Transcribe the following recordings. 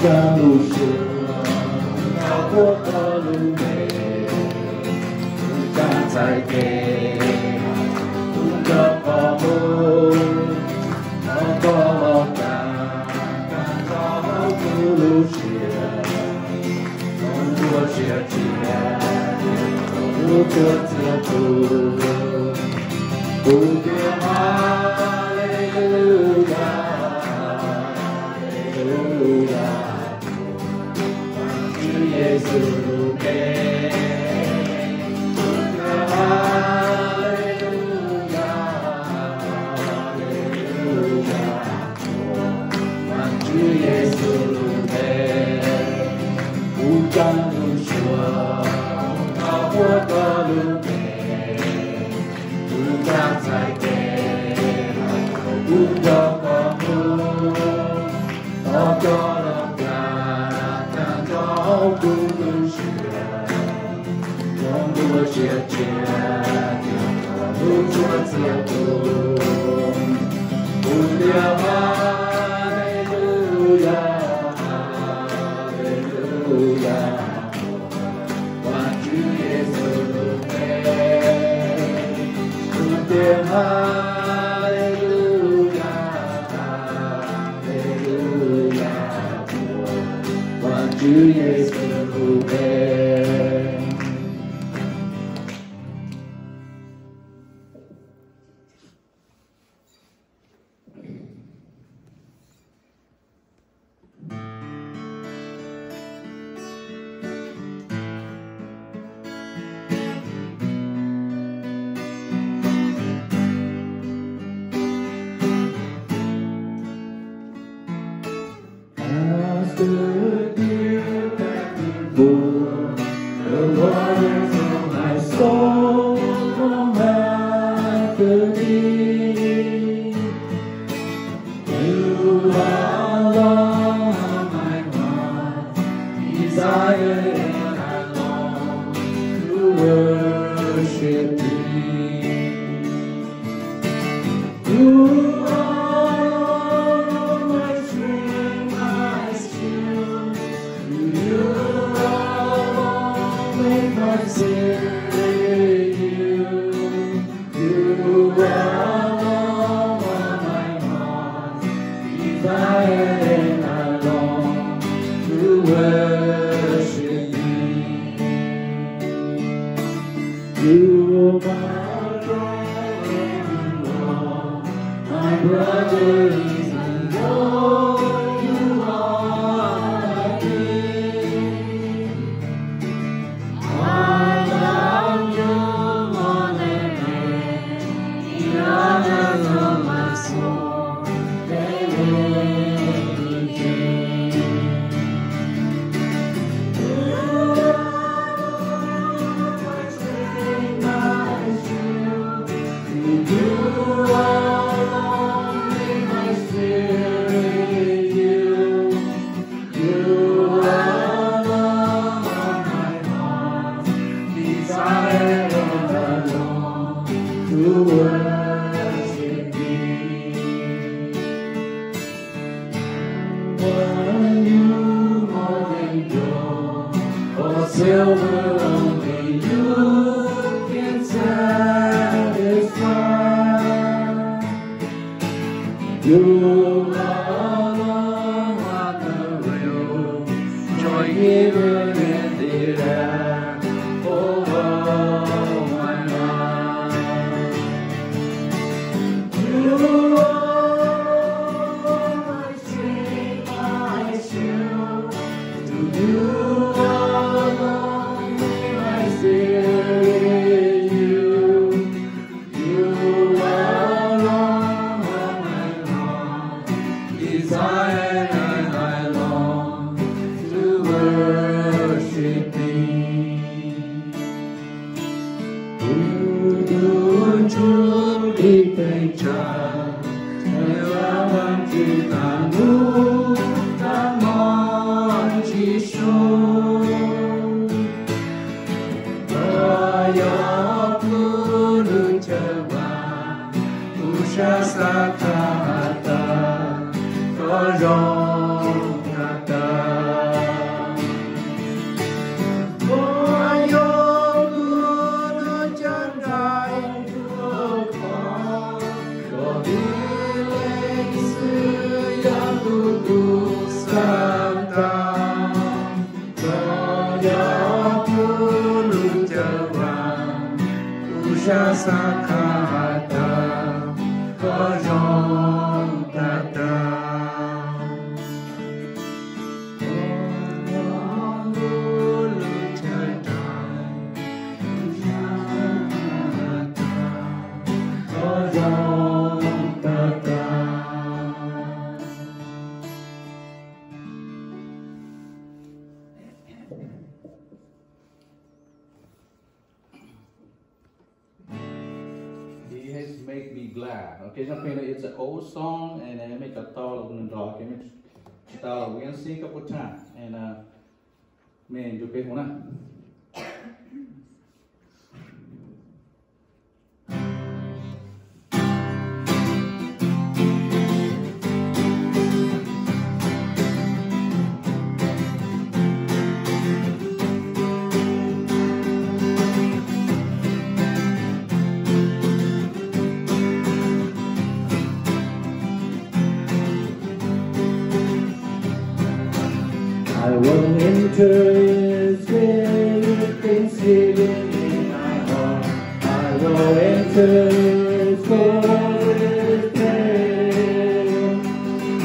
长路是辽阔的路面，不敢再给不的保护，我多感到不路线，我写进，如何自负，不变哈利路亚。耶稣给，哈利路亚，哈利路亚，万主耶稣给，不讲路说，高过的路给，不敢再给，不要光顾，我叫了。不能学，用不学学，不做自负，不要哈利路亚，哈利路亚，万主耶稣给，不要哈利路亚，哈利路亚，万主耶稣。Shasakata, Korong Kata. Okay, it's an old song, and I make a thought of the dog. I make thought we can sing a couple times, and man, you pay one. I will enter His gate with thanksgiving in my heart. I will enter His court with praise.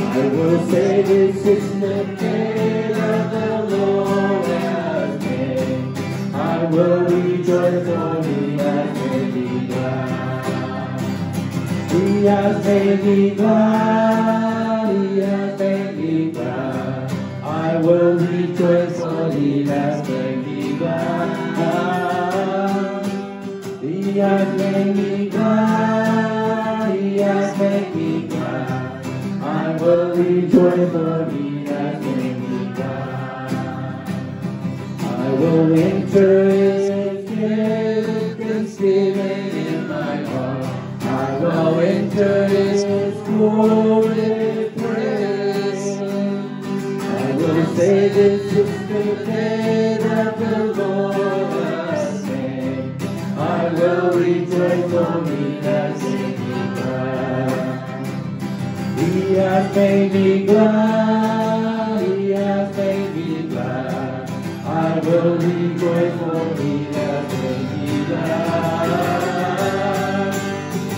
I will say this is the day that the Lord has made. I will rejoice, for He has made me glad. He has made me glad. He has made me glad. I will rejoice, for He has made me glad. He has made me glad. He has made me glad. I will rejoice, for He has made me glad. I will enter His gate with thanksgiving in my heart. I will enter His court with praise. I will say this is the day that the Lord has made. I will rejoice, for He has made me glad. He has made me glad. He has made me glad. I will rejoice, for He has made me glad.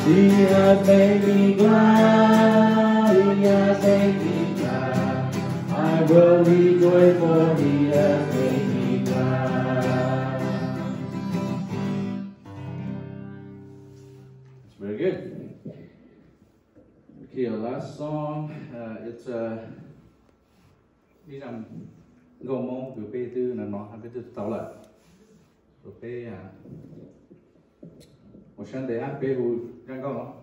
He has made me glad. He has made me glad. I will rejoice, for He has made me glad. It's very good. Okay, our last song, it's đi rằng gồm mong từ P4 là nó hai P4 tàu lại rồi P một sáng để hát P4 đang có nó.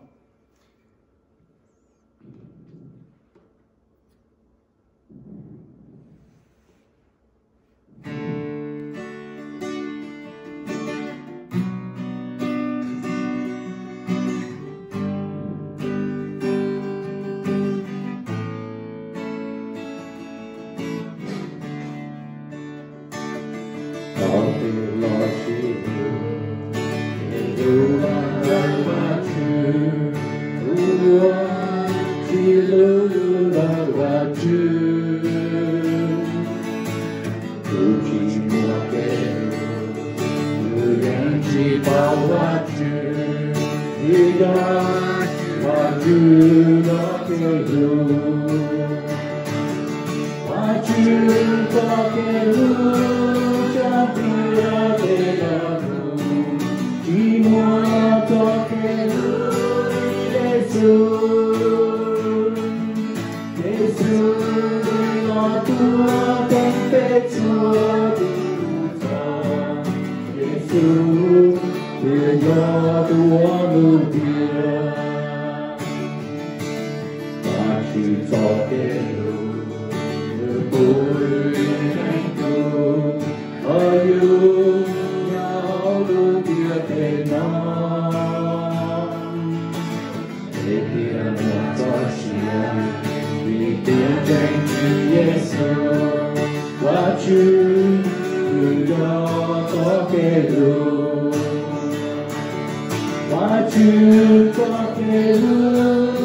What you talking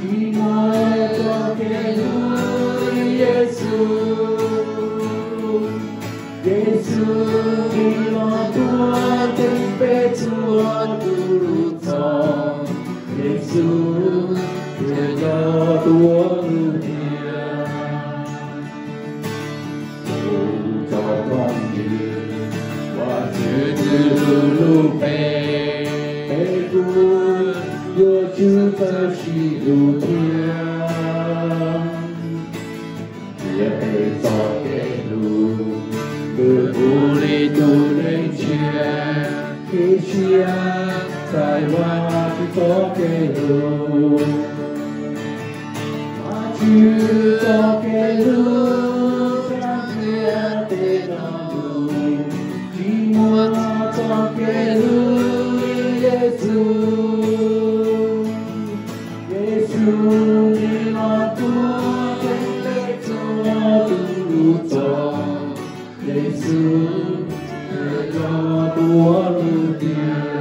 chỉ muốn cho cái lui Giêsu đi lo tua tình bé tua tu thọ Giêsu để cho tua Lu pe cu yo chu ta shi lu thiên ye pe so ke lu lu bu li tu lên chia ke chia sai wa chi so ke lu ma chu so ke lu san dia te no lu chi mua cho cái lui Giêsu đi lo tua trên lễ tua tu cho Giêsu để cho tua lưu tiền